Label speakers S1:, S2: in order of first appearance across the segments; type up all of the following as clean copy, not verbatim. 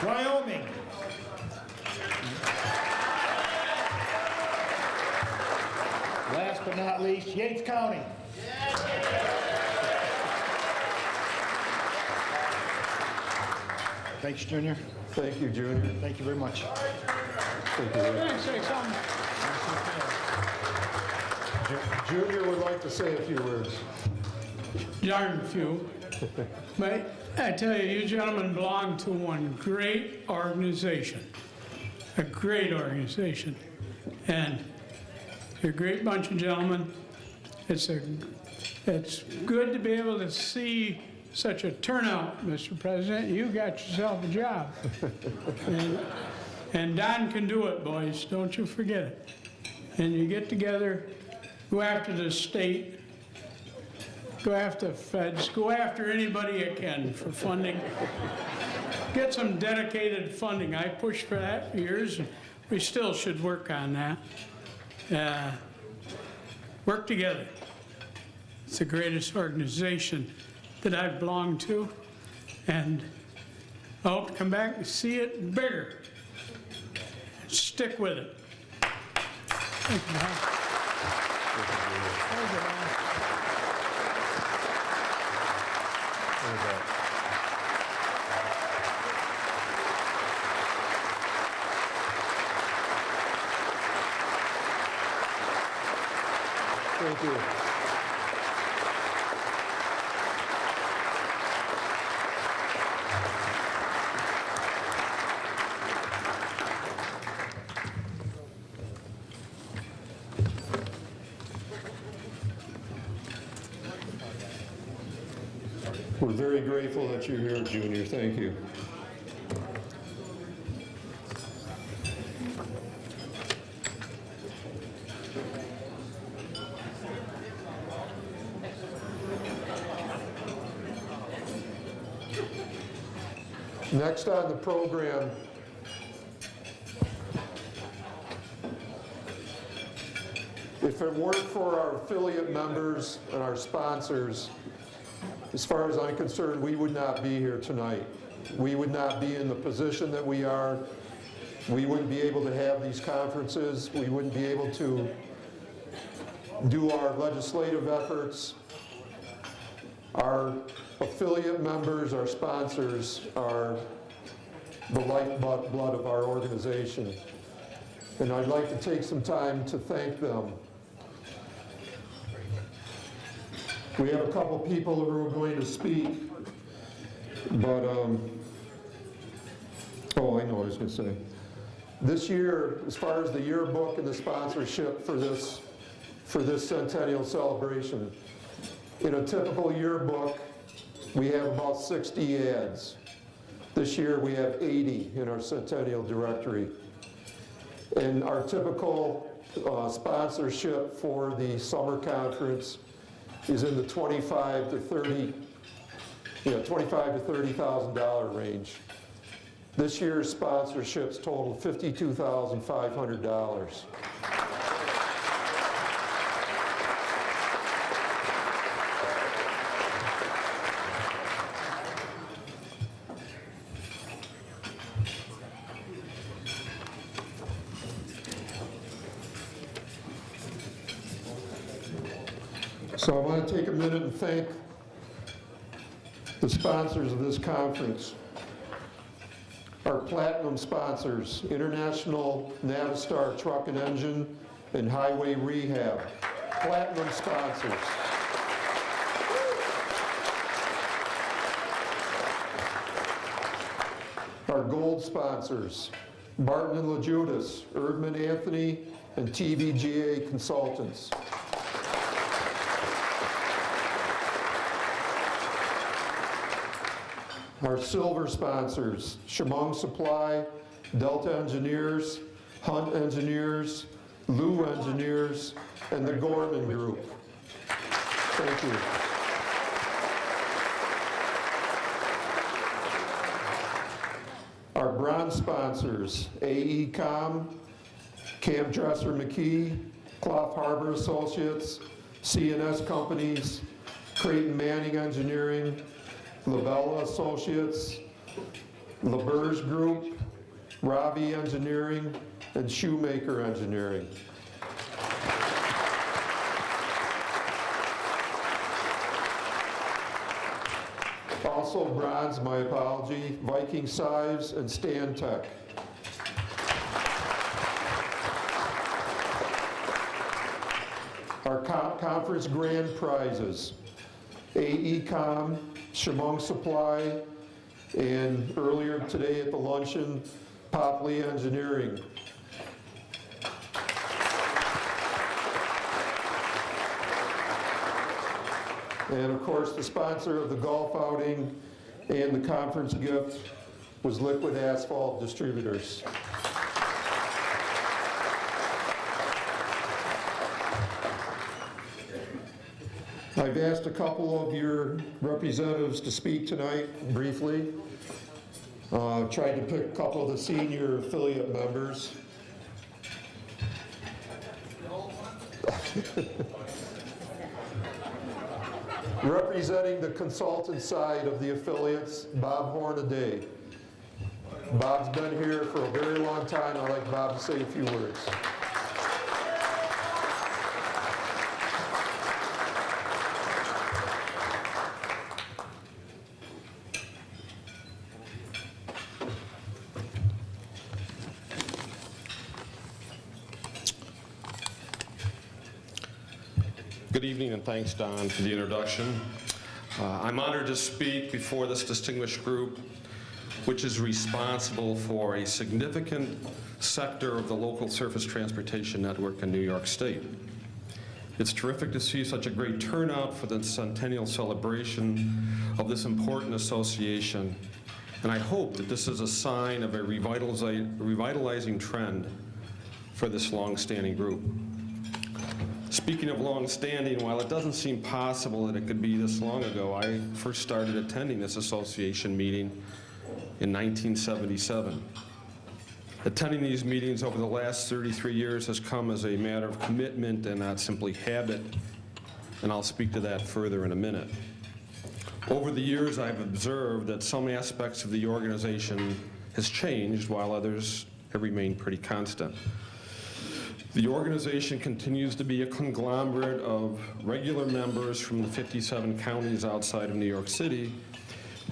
S1: Wyoming. Last but not least, Yates County. Thanks, Junior.
S2: Thank you, Junior.
S1: Thank you very much.
S2: Thank you.
S3: Can I say something?
S2: Junior would like to say a few words.
S3: Darn few. But I tell you, you gentlemen belong to one great organization. A great organization. And you're a great bunch of gentlemen. It's good to be able to see such a turnout, Mr. President. You got yourself a job. And Don can do it, boys. Don't you forget it. And you get together, go after the state, go after feds, go after anybody you can for funding. Get some dedicated funding. I pushed for that for years, and we still should work on that. Work together. It's the greatest organization that I've belonged to, and I hope to come back and see it bigger. Stick with it. Thank you, Don. Thank you, Don.
S2: Thank you. We're very grateful that you're here, Junior. Thank you. Next on the program, if it weren't for our affiliate members and our sponsors, as far as I'm concerned, we would not be here tonight. We would not be in the position that we are. We wouldn't be able to have these conferences. We wouldn't be able to do our legislative efforts. Our affiliate members, our sponsors, are the lifeblood of our organization. And I'd like to take some time to thank them. We have a couple people who are going to speak, but, oh, I know what I was going to say. This year, as far as the yearbook and the sponsorship for this centennial celebration, in a typical yearbook, we have about 60 ads. This year, we have 80 in our centennial directory. And our typical sponsorship for the summer conference is in the $25,000 to $30,000 range. This year's sponsorships totaled $52,500. So I want to take a minute and thank the sponsors of this conference. Our platinum sponsors, International Navistar Truck and Engine and Highway Rehab. Platinum sponsors. Our gold sponsors, Barton and LaJudas, Erdman Anthony, and TVGA Consultants. Our silver sponsors, Chemung Supply, Delta Engineers, Hunt Engineers, Lou Engineers, and the Gorman Group. Thank you. Our bronze sponsors, AECom, Camp Dresser McKee, Clough Harbor Associates, CNS Companies, Creighton Manning Engineering, Labella Associates, LeBurge Group, Ravi Engineering, and Shoemaker Engineering. Also bronze, my apology, Viking Sives and Stan Tech. Our conference grand prizes, AECom, Chemung Supply, and earlier today at the luncheon, Popley Engineering. And of course, the sponsor of the golf outing and the conference gift was Liquid Asphalt Distributors. I've asked a couple of your representatives to speak tonight briefly. Tried to pick a couple of the senior affiliate members. Representing the consultant side of the affiliates, Bob Hornaday. Bob's been here for a very long time. I'd like Bob to say a few words.
S4: Good evening, and thanks, Don, for the introduction. I'm honored to speak before this distinguished group, which is responsible for a significant sector of the local surface transportation network in New York State. It's terrific to see such a great turnout for the centennial celebration of this important association, and I hope that this is a sign of a revitalizing trend for this long-standing group. Speaking of long-standing, while it doesn't seem possible that it could be this long ago, I first started attending this association meeting in 1977. Attending these meetings over the last 33 years has come as a matter of commitment and not simply habit, and I'll speak to that further in a minute. Over the years, I've observed that some aspects of the organization has changed while others have remained pretty constant. The organization continues to be a conglomerate of regular members from the 57 counties outside of New York City,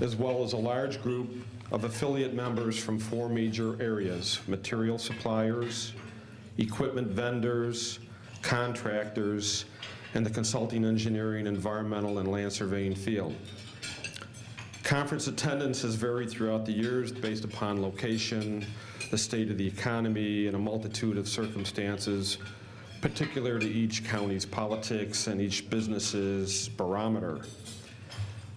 S4: as well as a large group of affiliate members from 4 major areas: material suppliers, equipment vendors, contractors, and the consulting, engineering, environmental, and land surveying field. Conference attendance has varied throughout the years based upon location, the state of the economy, and a multitude of circumstances, particular to each county's politics and each business's barometer.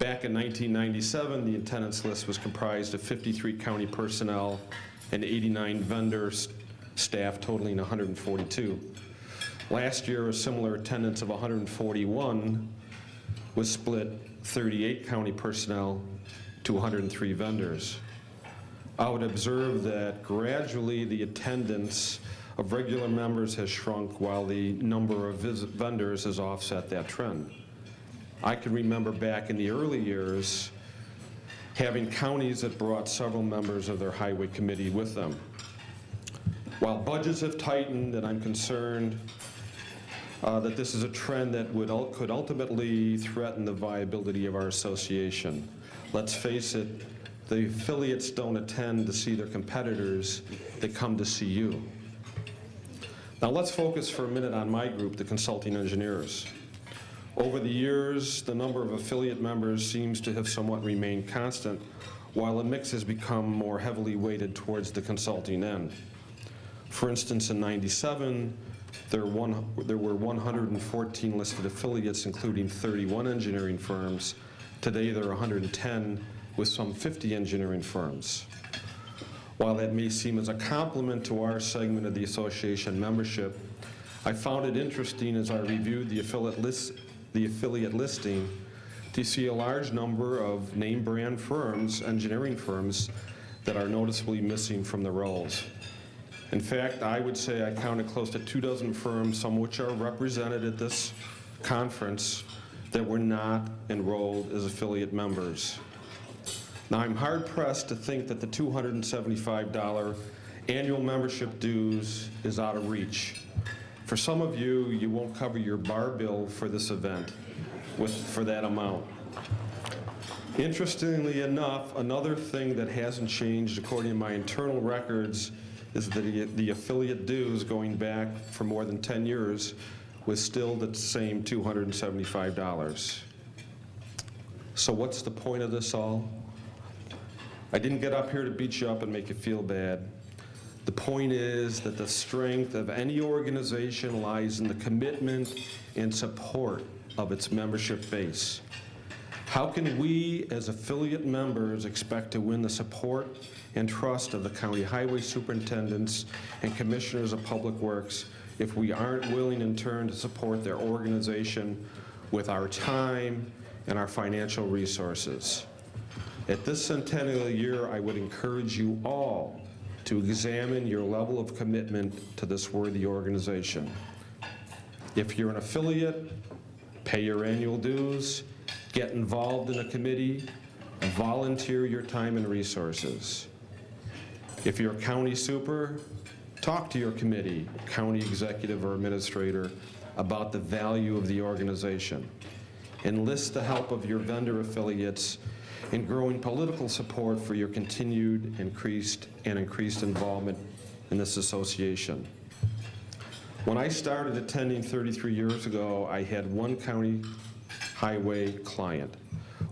S4: Back in 1997, the attendance list was comprised of 53 county personnel and 89 vendor staff, totaling 142. Last year, a similar attendance of 141 was split 38 county personnel to 103 vendors. I would observe that gradually the attendance of regular members has shrunk while the number of vendors has offset that trend. I can remember back in the early years having counties that brought several members of their highway committee with them. While budgets have tightened, and I'm concerned that this is a trend that could ultimately threaten the viability of our association. Let's face it, the affiliates don't attend to see their competitors, they come to see you. Now let's focus for a minute on my group, the consulting engineers. Over the years, the number of affiliate members seems to have somewhat remained constant, while the mix has become more heavily weighted towards the consulting end. For instance, in '97, there were 114 listed affiliates, including 31 engineering firms. Today, there are 110, with some 50 engineering firms. While that may seem as a compliment to our segment of the association membership, I found it interesting as I reviewed the affiliate listing to see a large number of name brand firms, engineering firms, that are noticeably missing from the rolls. In fact, I would say I counted close to 24 firms, some which are represented at this conference, that were not enrolled as affiliate members. Now, I'm hard-pressed to think that the $275 annual membership dues is out of reach. For some of you, you won't cover your bar bill for this event for that amount. Interestingly enough, another thing that hasn't changed according to my internal records is that the affiliate dues going back for more than 10 years was still the same $275. So what's the point of this all? I didn't get up here to beat you up and make you feel bad. The point is that the strength of any organization lies in the commitment and support of its membership base. How can we, as affiliate members, expect to win the support and trust of the county highway superintendents and commissioners of public works if we aren't willing in turn to support their organization with our time and our financial resources? At this centennial year, I would encourage you all to examine your level of commitment to this worthy organization. If you're an affiliate, pay your annual dues, get involved in a committee, volunteer your time and resources. If you're a county super, talk to your committee, county executive or administrator about the value of the organization. Enlist the help of your vendor affiliates in growing political support for your continued increased involvement in this association. When I started attending 33 years ago, I had one county highway client.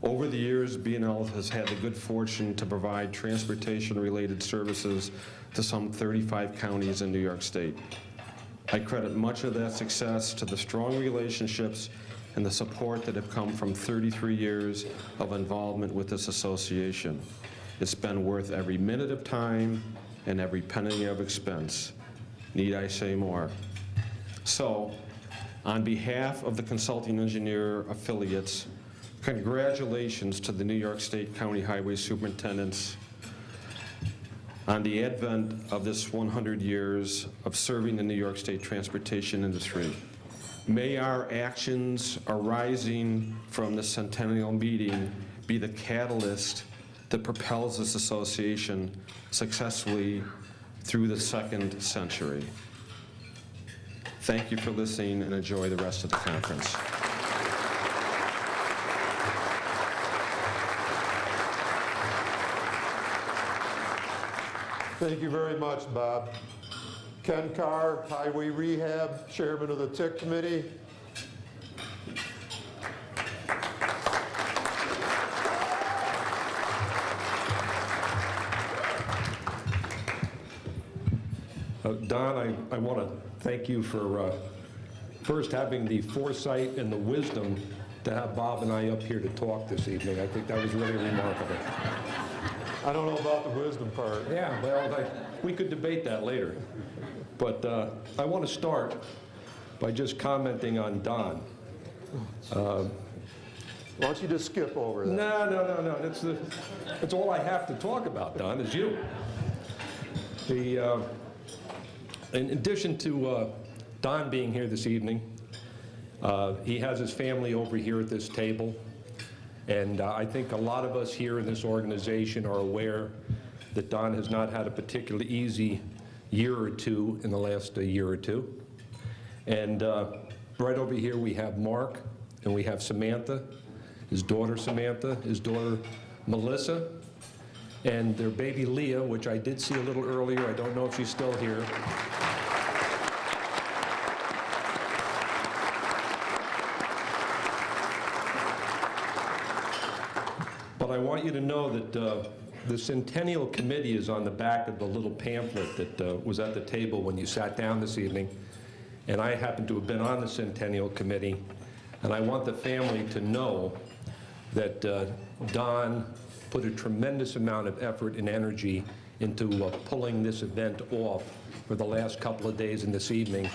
S4: Over the years, B&L has had the good fortune to provide transportation-related services to some 35 counties in New York State. I credit much of that success to the strong relationships and the support that have come from 33 years of involvement with this association. It's been worth every minute of time and every penny of expense. Need I say more? So, on behalf of the consulting engineer affiliates, congratulations to the New York State County Highway Superintendents on the advent of this 100 years of serving the New York State transportation industry. May our actions arising from the centennial meeting be the catalyst that propels this association successfully through the second century. Thank you for listening and enjoy the rest of the conference.
S2: Thank you very much, Bob. Ken Carr, Highway Rehab, Chairman of the TIC Committee.
S5: Don, I want to thank you for first having the foresight and the wisdom to have Bob and I up here to talk this evening. I think that was really remarkable.
S2: I don't know about the wisdom part.
S5: Yeah, well, we could debate that later. But I want to start by just commenting on Don.
S2: Why don't you just skip over that?
S5: No. That's all I have to talk about, Don, is you. In addition to Don being here this evening, he has his family over here at this table. And I think a lot of us here in this organization are aware that Don has not had a particularly easy year or two in the last year or two. And right over here we have Mark, and we have Samantha, his daughter Melissa, and their baby Leah, which I did see a little earlier. I don't know if she's still here. But I want you to know that the Centennial Committee is on the back of the little pamphlet that was at the table when you sat down this evening. And I happen to have been on the Centennial Committee. And I want the family to know that Don put a tremendous amount of effort and energy into pulling this event off for the last couple of days and this evening.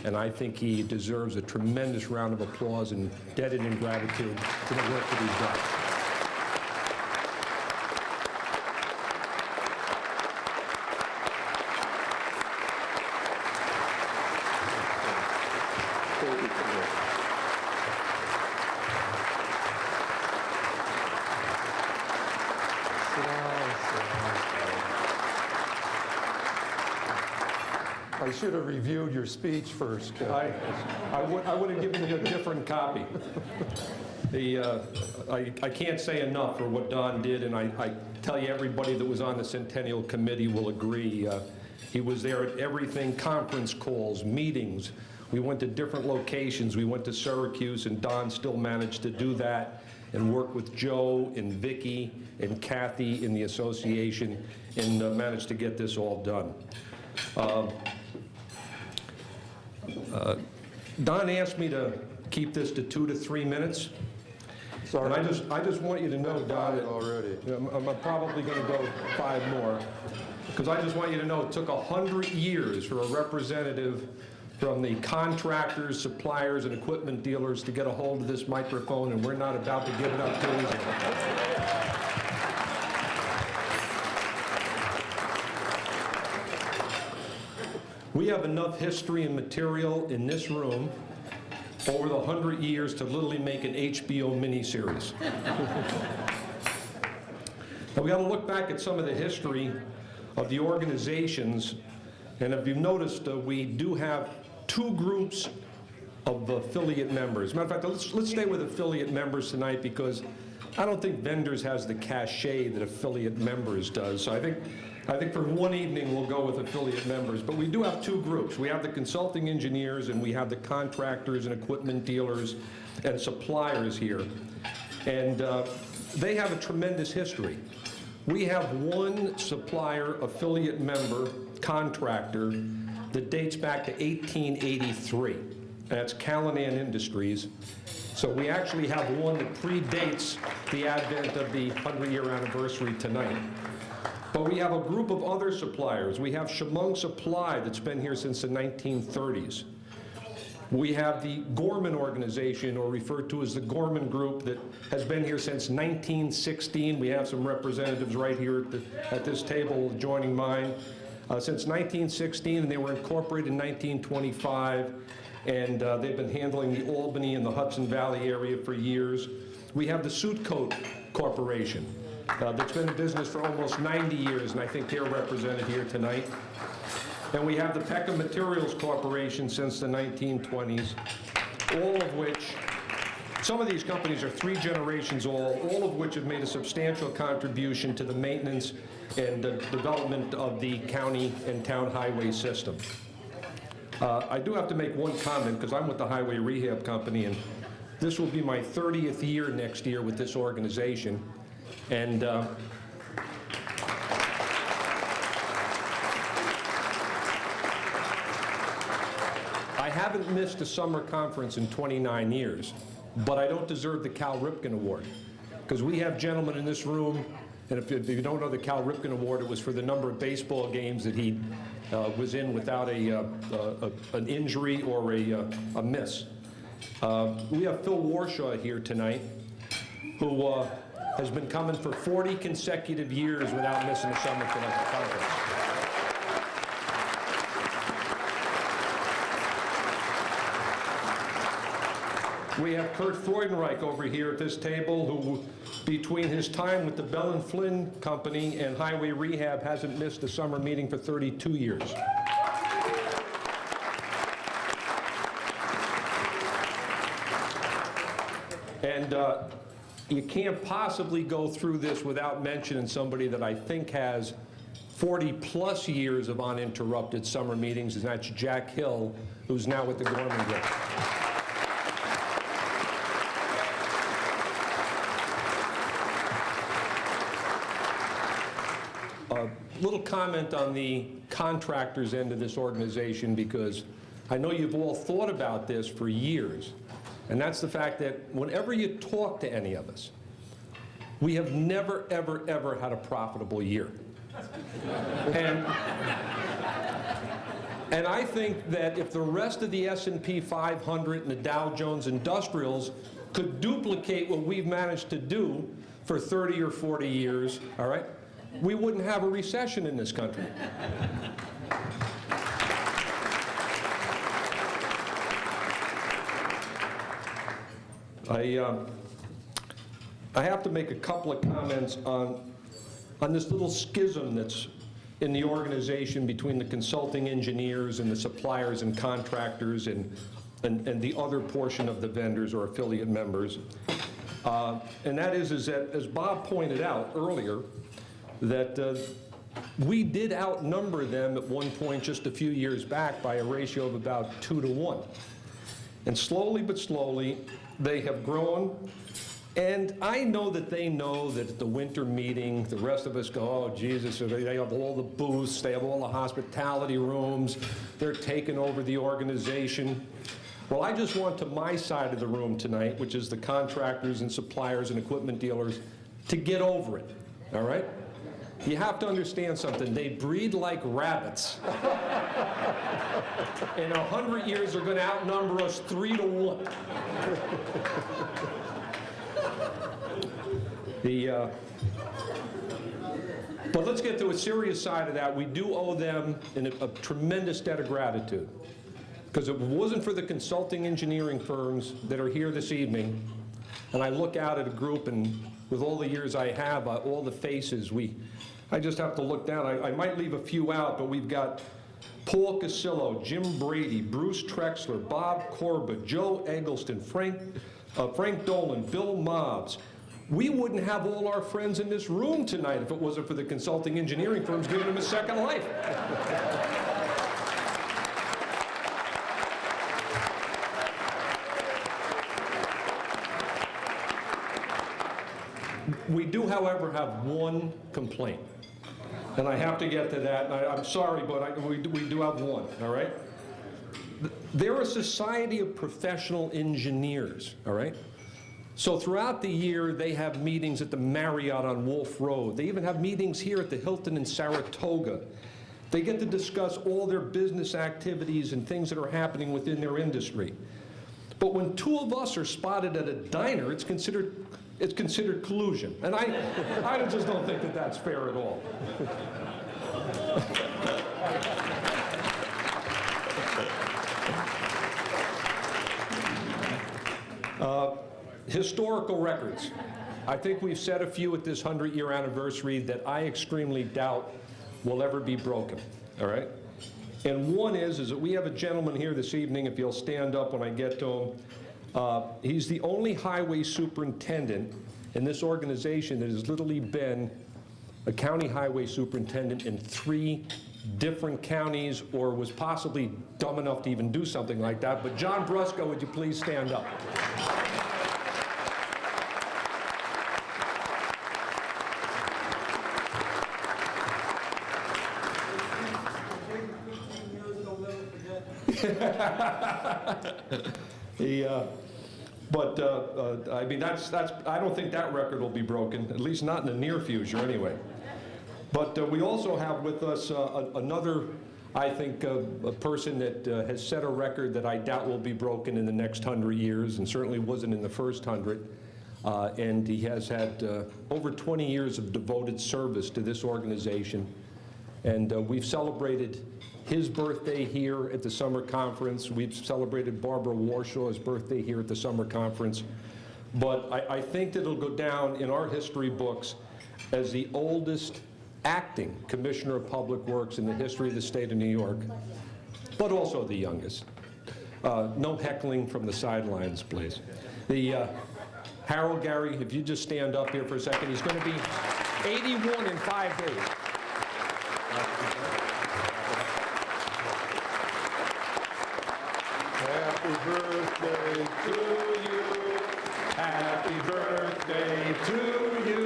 S5: And I think he deserves a tremendous round of applause and indebted in gratitude for the work that he's done.
S2: I should have reviewed your speech first, Ken.
S5: I would have given you a different copy. I can't say enough for what Don did, and I tell you, everybody that was on the Centennial Committee will agree. He was there at everything, conference calls, meetings. We went to different locations. We went to Syracuse, and Don still managed to do that and work with Joe and Vicki and Kathy in the association and managed to get this all done. Don asked me to keep this to 2 to 3 minutes.
S2: Sorry.
S5: And I just want you to know, Don, that
S2: already.
S5: I'm probably going to go 5 more, because I just want you to know it took 100 years for a representative from the contractors, suppliers, and equipment dealers to get a hold of this microphone, and we're not about to give it up too easily. We have enough history and material in this room over the 100 years to literally make an HBO miniseries. Now we got to look back at some of the history of the organizations, and if you've noticed, we do have 2 groups of affiliate members. Matter of fact, let's stay with affiliate members tonight, because I don't think vendors has the cachet that affiliate members does. So I think for one evening we'll go with affiliate members. But we do have 2 groups. We have the consulting engineers, and we have the contractors and equipment dealers and suppliers here. And they have a tremendous history. We have one supplier affiliate member contractor that dates back to 1883. That's Callanan Industries. So we actually have one that predates the advent of the 100-year anniversary tonight. But we have a group of other suppliers. We have Chemung Supply that's been here since the 1930s. We have the Gorman organization, or referred to as the Gorman Group, that has been here since 1916. We have some representatives right here at this table joining mine. Since 1916, and they were incorporated in 1925, and they've been handling the Albany and the Hudson Valley area for years. We have the Suitcoat Corporation that's been in business for almost 90 years, and I think they're represented here tonight. And we have the Peckham Materials Corporation since the 1920s, all of which, some of these companies are 3 generations old, all of which have made a substantial contribution to the maintenance and the development of the county and town highway system. I do have to make one comment, because I'm with the Highway Rehab Company, and this will be my 30th year next year with this organization. And I haven't missed a summer conference in 29 years, but I don't deserve the Cal Ripken Award, because we have gentlemen in this room, and if you don't know the Cal Ripken Award, it was for the number of baseball games that he was in without an injury or a miss. We have Phil Warshaw here tonight, who has been coming for 40 consecutive years without missing a summer conference. We have Kurt Freudenreich over here at this table, who, between his time with the Bell and Flynn Company and Highway Rehab, hasn't missed a summer meeting for 32 years. And you can't possibly go through this without mentioning somebody that I think has 40-plus years of uninterrupted summer meetings, and that's Jack Hill, who's now with the Gorman Group. Little comment on the contractors end of this organization, because I know you've all thought about this for years, and that's the fact that whenever you talk to any of us, we have never, ever, ever had a profitable year. And I think that if the rest of the S&P 500 and the Dow Jones Industrials could duplicate what we've managed to do for 30 or 40 years, all right, we wouldn't have a recession in this country. I have to make a couple of comments on this little schism that's in the organization between the consulting engineers and the suppliers and contractors and the other portion of the vendors or affiliate members. And that is that, as Bob pointed out earlier, that we did outnumber them at one point just a few years back by a ratio of about 2 to 1. And slowly but slowly, they have grown. And I know that they know that at the winter meeting, the rest of us go, oh, Jesus, they have all the booths, they have all the hospitality rooms, they're taking over the organization. Well, I just want to my side of the room tonight, which is the contractors and suppliers and equipment dealers, to get over it, all right? You have to understand something. They breed like rabbits. In 100 years, they're going to outnumber us 3 to 1. But let's get to a serious side of that. We do owe them a tremendous debt of gratitude. Because if it wasn't for the consulting engineering firms that are here this evening, and I look out at a group, and with all the years I have, all the faces, I just have to look down. I might leave a few out, but we've got Paul Casillo, Jim Brady, Bruce Trexler, Bob Corbett, Joe Eggleston, Frank Dolan, Bill Mobbs. We wouldn't have all our friends in this room tonight if it wasn't for the consulting engineering firms giving them a second life. We do, however, have one complaint. And I have to get to that. And I'm sorry, but we do have one, all right? They're a society of professional engineers, all right? So throughout the year, they have meetings at the Marriott on Wolf Road. They even have meetings here at the Hilton in Saratoga. They get to discuss all their business activities and things that are happening within their industry. But when 2 of us are spotted at a diner, it's considered collusion. And I just don't think that that's fair at all. Historical records. I think we've set a few at this 100-year anniversary that I extremely doubt will ever be broken, all right? And one is that we have a gentleman here this evening, if you'll stand up when I get to him. He's the only highway superintendent in this organization that has literally been a county highway superintendent in 3 different counties, or was possibly dumb enough to even do something like that. But John Brusco, would you please stand up? I mean, I don't think that record will be broken, at least not in the near future anyway. But we also have with us another, I think, a person that has set a record that I doubt will be broken in the next 100 years, and certainly wasn't in the first 100. And he has had over 20 years of devoted service to this organization. And we've celebrated his birthday here at the summer conference. We've celebrated Barbara Warshaw's birthday here at the summer conference. But I think that it'll go down in our history books as the oldest acting Commissioner of Public Works in the history of the state of New York, but also the youngest. No heckling from the sidelines, please. Harold Gary, if you just stand up here for a second, he's going to be 81 in 5 days.
S2: Happy birthday to you. Happy birthday to you.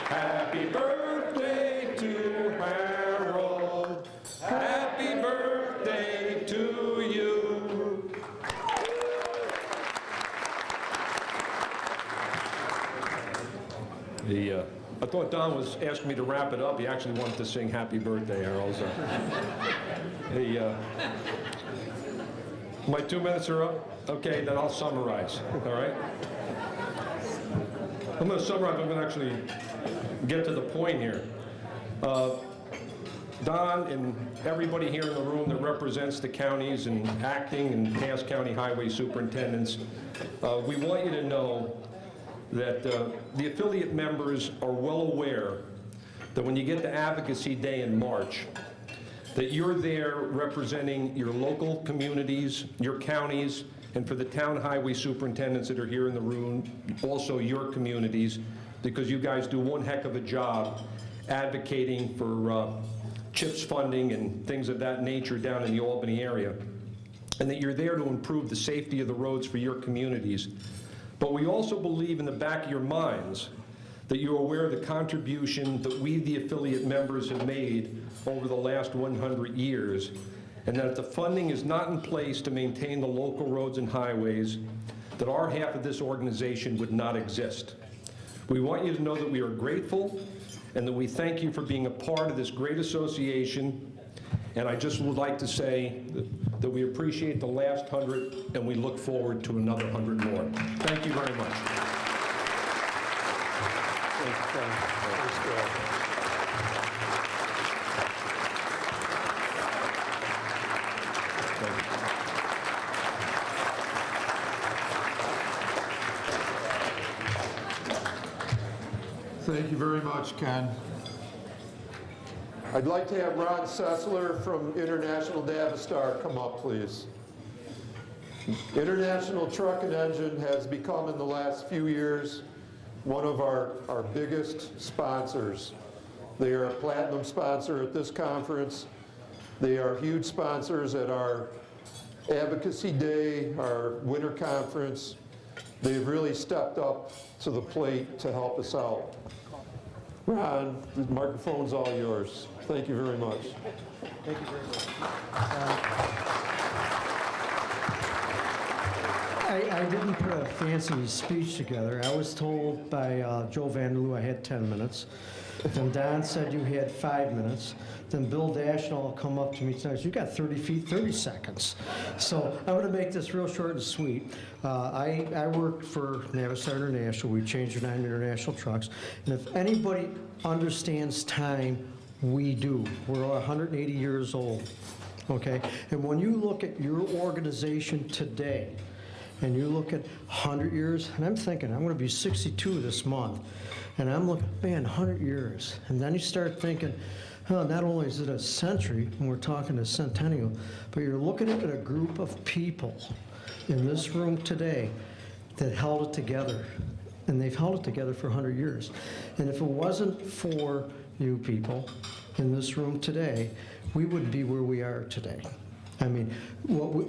S2: Happy birthday to Harold. Happy birthday to you.
S5: I thought Don was asking me to wrap it up. He actually wanted to sing Happy Birthday, Harold. So. My 2 minutes are up? Okay, then I'll summarize, all right? I'm going to summarize. I'm going to actually get to the point here. Don and everybody here in the room that represents the counties and acting and past county highway superintendents, we want you to know that the affiliate members are well aware that when you get to Advocacy Day in March, that you're there representing your local communities, your counties, and for the town highway superintendents that are here in the room, also your communities, because you guys do one heck of a job advocating for CHIPS funding and things of that nature down in the Albany area, and that you're there to improve the safety of the roads for your communities. But we also believe in the back of your minds that you're aware of the contribution that we, the affiliate members, have made over the last 100 years, and that if the funding is not in place to maintain the local roads and highways, that our half of this organization would not exist. We want you to know that we are grateful and that we thank you for being a part of this great association. And I just would like to say that we appreciate the last 100 and we look forward to another 100 more. Thank you very much.
S2: Thank you, Ken. Thanks, Bill. Thank you very much, Ken. I'd like to have Ron Sessler from International Navistar come up, please. International Truck and Engine has become, in the last few years, one of our biggest sponsors. They are a platinum sponsor at this conference. They are huge sponsors at our Advocacy Day, our winter conference. They've really stepped up to the plate to help us out. Ron, the microphone's all yours. Thank you very much.
S6: Thank you very much. I didn't put a fancy speech together. I was told by Joe Vanderloo I had 10 minutes. Then Don said you had 5 minutes. Then Bill Dashnell will come up to me tonight. You got 30 feet, 30 seconds. So I'm going to make this real short and sweet. I worked for Navistar International. We changed our 9 international trucks. And if anybody understands time, we do. We're 180 years old. Okay? And when you look at your organization today, and you look at 100 years, and I'm thinking, I'm going to be 62 this month, and I'm looking, man, 100 years. And then you start thinking, oh, not only is it a century, and we're talking a centennial, but you're looking at a group of people in this room today that held it together. And they've held it together for 100 years. And if it wasn't for you people in this room today, we wouldn't be where we are today. I mean, what we,